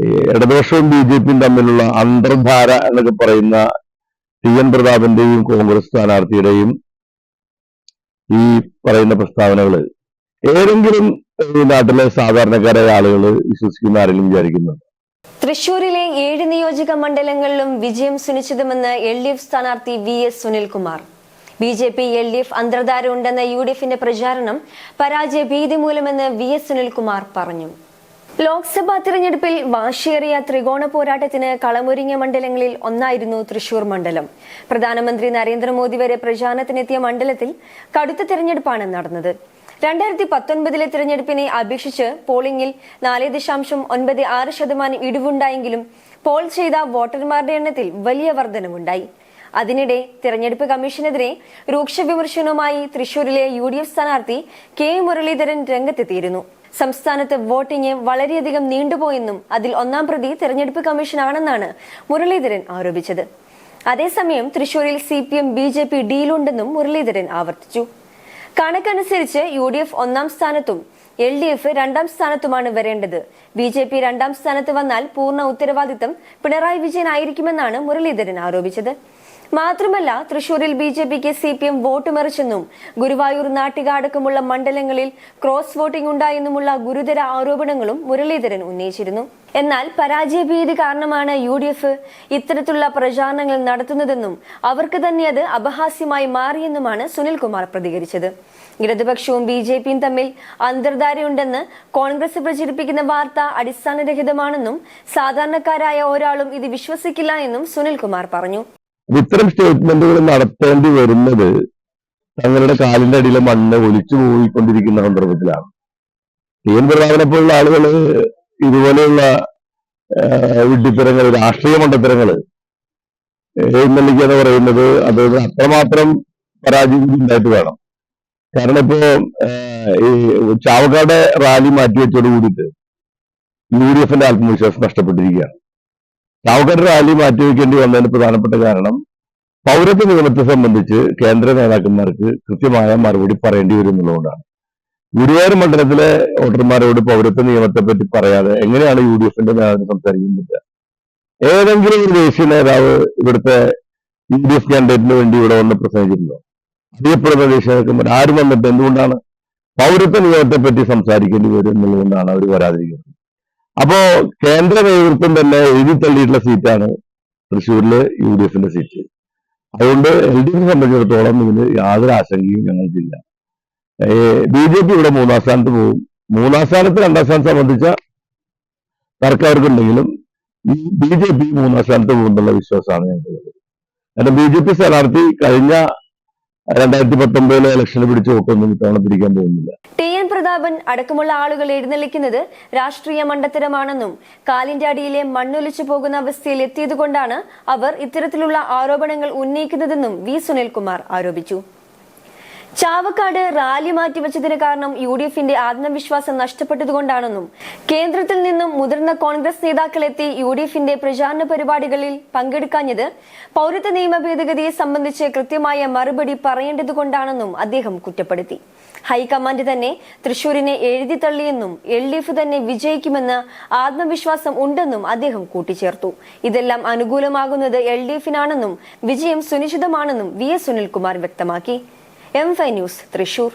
ഇടതുപക്ഷവും ബി.ജെ.പിയും തമ്മിലുള്ള അന്തർധാര എന്നൊക്കെ പറയുന്ന ടി.എൻ. പ്രതാപന്റെയും കോൺഗ്രസ് സ്ഥാനാർത്ഥിയുടെയും ഈ പറയുന്ന പ്രസ്താവനകള് ഏതെങ്കിലും ഈ നാട്ടിലെ സാധാരണക്കാരായ ആളുകൾ വിശ്വസിക്കുന്ന ആരെങ്കിലും വിചാരിക്കുന്നുണ്ട്? തൃശൂരിലെ 7 നിയോജക മണ്ഡലങ്ങളിലും വിജയം സുനിശ്ചിതമെന്ന് LDF സ്ഥാനാർത്ഥി VS സുനിൽകുമാർ. BJP LDF അന്തർധാര ഉണ്ടെന്ന UDFന്റെ പ്രചാരണം പരാജയ ഭീതി മൂലമെന്ന് VS സുനിൽകുമാർ പറഞ്ഞു. ലോക്സഭാ തിരഞ്ഞെടുപ്പിൽ വാശിയേറിയ ത്രികോണ പോരാട്ടത്തിന് കളമൊരുങ്ങിയ മണ്ഡലങ്ങളിൽ ഒന്നായിരുന്നു തൃശൂർ മണ്ഡലം. പ്രധാനമന്ത്രി നരേന്ദ്രമോദി വരെ പ്രചാരണത്തിനെത്തിയ മണ്ഡലത്തിൽ കടുത്ത തിരഞ്ഞെടുപ്പാണ് നടന്നത്. 2019 തിരഞ്ഞെടുപ്പിനെ അപേക്ഷിച്ച് പോളിംഗിൽ 4.96% ഇടിവുണ്ടായെങ്കിലും പോൾ ചെയ്ത വോട്ടർമാരുടെ എണ്ണത്തിൽ വലിയ വർധനവുണ്ടായി. അതിനിടെ തിരഞ്ഞെടുപ്പ് കമ്മീഷനെതിരെ രൂക്ഷ വിമർശനവുമായി തൃശൂരിലെ UDF സ്ഥാനാർത്ഥി K മുരളീധരൻ രംഗത്തെത്തിയിരുന്നു. സംസ്ഥാനത്ത് വോട്ടിംഗ് വളരെയധികം നീണ്ടുപോയെന്നും അതിൽ ഒന്നാം പ്രതി തിരഞ്ഞെടുപ്പ് കമ്മീഷനാണെന്നാണ് മുരളീധരൻ ആരോപിച്ചത്. അതേസമയം തൃശൂരിൽ CPM BJP ഡീലുണ്ടെന്നും മുരളീധരൻ ആവർത്തിച്ചു. കണക്കനുസരിച്ച് UDF ഒന്നാം സ്ഥാനത്തും LDF രണ്ടാം സ്ഥാനത്തുമാണ് വരേണ്ടത്. BJP രണ്ടാം സ്ഥാനത്ത് വന്നാൽ പൂർണ്ണ ഉത്തരവാദിത്തം പിണറായി വിജയൻ ആയിരിക്കുമെന്നാണ് മുരളീധരൻ ആരോപിച്ചത്. മാത്രമല്ല തൃശൂരിൽ BJPക്ക് CPM വോട്ട് മറിച്ചെന്നും ഗുരുവായൂർ നാട്ടിക അടക്കമുള്ള മണ്ഡലങ്ങളിൽ ക്രോസ് വോട്ടിംഗ് ഉണ്ടായെന്നുമുള്ള ഗുരുതര ആരോപണങ്ങളും മുരളീധരൻ ഉന്നയിച്ചിരുന്നു. എന്നാൽ പരാജയ ഭീതി കാരണമാണ് UDF ഇത്തരത്തിലുള്ള പ്രചാരണങ്ങൾ നടത്തുന്നതെന്നും അവർക്ക് തന്നെ അത് അപഹാസ്യമായി മാറിയെന്നുമാണ് സുനിൽകുമാർ പ്രതികരിച്ചത്. ഇടതുപക്ഷവും BJPയും തമ്മിൽ അന്തർധാരയുണ്ടെന്ന് കോൺഗ്രസ് പ്രചരിപ്പിക്കുന്ന വാർത്ത അടിസ്ഥാനരഹിതമാണെന്നും സാധാരണക്കാരായ ഒരാളും ഇത് വിശ്വസിക്കില്ല എന്നും സുനിൽകുമാർ പറഞ്ഞു. ഇത്തരം സ്റ്റേറ്റ്മെന്റുകൾ നടത്തേണ്ടി വരുന്നത് തങ്ങളുടെ കാലിന്റെ അടിയിലെ മണ്ണ് ഒലിച്ചു പോയിക്കൊണ്ടിരിക്കുന്ന സന്ദർഭത്തിലാണ്. ടി.എൻ. പ്രതാപനെ പോലുള്ള ആളുകൾ ഇതുപോലെയുള്ള വിഡ്ഢിത്തരങ്ങൾ, രാഷ്ട്രീയ മണ്ടത്തരങ്ങൾ എഴുന്നള്ളിക്കുക എന്ന് പറയുന്നത് അത് അത്രമാത്രം പരാജയം ഉണ്ടായിട്ട് വേണം. കാരണം ഇപ്പോ ഈ ചാവക്കാട് റാലി മാറ്റിവെച്ചോട് കൂടിയിട്ട് UDFന്റെ ആത്മവിശ്വാസം നഷ്ടപ്പെട്ടിരിക്കുകയാണ്. ചാവക്കാട് റാലി മാറ്റിവെക്കേണ്ടി വന്നതിന് പ്രധാനപ്പെട്ട കാരണം പൗരത്വ നിയമത്തെ സംബന്ധിച്ച് കേന്ദ്ര നേതാക്കന്മാർക്ക് കൃത്യമായ മറുപടി പറയേണ്ടി വരും എന്നുള്ളതുകൊണ്ടാണ്. ഗുരുവായൂർ മണ്ഡലത്തിലെ വോട്ടർമാരോട് പൗരത്വ നിയമത്തെ പറ്റി പറയാതെ എങ്ങനെയാണ് UDFന്റെ നേതാവ് സംസാരിക്കാൻ പറ്റുക? ഏതെങ്കിലും ഒരു ദേശീയ നേതാവ് ഇവിടുത്തെ UDF കാൻഡിഡേറ്റിന് വേണ്ടി ഇവിടെ വന്ന് പ്രസംഗിച്ചിട്ടുണ്ടോ? അറിയപ്പെടുന്ന ദേശീയ നേതാക്കന്മാർ ആരും വന്നിട്ട് എന്തുകൊണ്ടാണ് പൗരത്വ നിയമത്തെ പറ്റി സംസാരിക്കേണ്ടി വരും എന്നുള്ളതുകൊണ്ടാണ് അവർ വരാതിരിക്കുന്നത്. അപ്പോ കേന്ദ്ര നേതൃത്വം തന്നെ എഴുതി തള്ളിയിട്ടുള്ള സീറ്റാണ് തൃശ്ശൂരിലെ UDFന്റെ സീറ്റ്. അതുകൊണ്ട് LDF സംബന്ധിച്ചിടത്തോളം ഇതിന് യാതൊരു ആശങ്കയും ഞങ്ങൾക്കില്ല. BJP ഇവിടെ 3-ാം സ്ഥാനത്ത് പോകും. 3-ാം സ്ഥാനത്ത് 2-ാം സ്ഥാനം സംബന്ധിച്ച തർക്കം അവർക്കുണ്ടെങ്കിലും BJP 3-ാം സ്ഥാനത്ത് പോകുന്നുള്ള വിശ്വാസമാണ് ഞങ്ങൾക്കുള്ളത്. കാരണം BJP സ്ഥാനാർത്ഥി കഴിഞ്ഞ 2019 ഇലക്ഷന് പിടിച്ച വോട്ടൊന്നും ഇത്തവണ പിടിക്കാൻ പോകുന്നില്ല. ടി.എൻ. പ്രതാപൻ അടക്കമുള്ള ആളുകൾ എഴുന്നള്ളിക്കുന്നത് രാഷ്ട്രീയ മണ്ടത്തരമാണെന്നും കാലിന്റെ അടിയിലെ മണ്ണൊലിച്ചു പോകുന്ന അവസ്ഥയിൽ എത്തിയതുകൊണ്ടാണ് അവർ ഇത്തരത്തിലുള്ള ആരോപണങ്ങൾ ഉന്നയിക്കുന്നതെന്നും V സുനിൽകുമാർ ആരോപിച്ചു. ചാവക്കാട് റാലി മാറ്റിവെച്ചതിന് കാരണം UDFന്റെ ആത്മവിശ്വാസം നഷ്ടപ്പെട്ടതുകൊണ്ടാണെന്നും കേന്ദ്രത്തിൽ നിന്നും മുതിർന്ന കോൺഗ്രസ് നേതാക്കളെത്തി UDFന്റെ പ്രചാരണ പരിപാടികളിൽ പങ്കെടുക്കാഞ്ഞത് പൗരത്വ നിയമ ഭേദഗതിയെ സംബന്ധിച്ച് കൃത്യമായ മറുപടി പറയേണ്ടതുകൊണ്ടാണെന്നും അദ്ദേഹം കുറ്റപ്പെടുത്തി. ഹൈക്കമാൻഡ് തന്നെ തൃശൂരിനെ എഴുതി തള്ളിയെന്നും LDF തന്നെ വിജയിക്കുമെന്ന് ആത്മവിശ്വാസം ഉണ്ടെന്നും അദ്ദേഹം കൂട്ടിച്ചേർത്തു. ഇതെല്ലാം അനുകൂലമാകുന്നത് LDFനാണെന്നും വിജയം സുനിശ്ചിതമാണെന്നും VS സുനിൽകുമാർ വ്യക്തമാക്കി. M5 news Thrissur.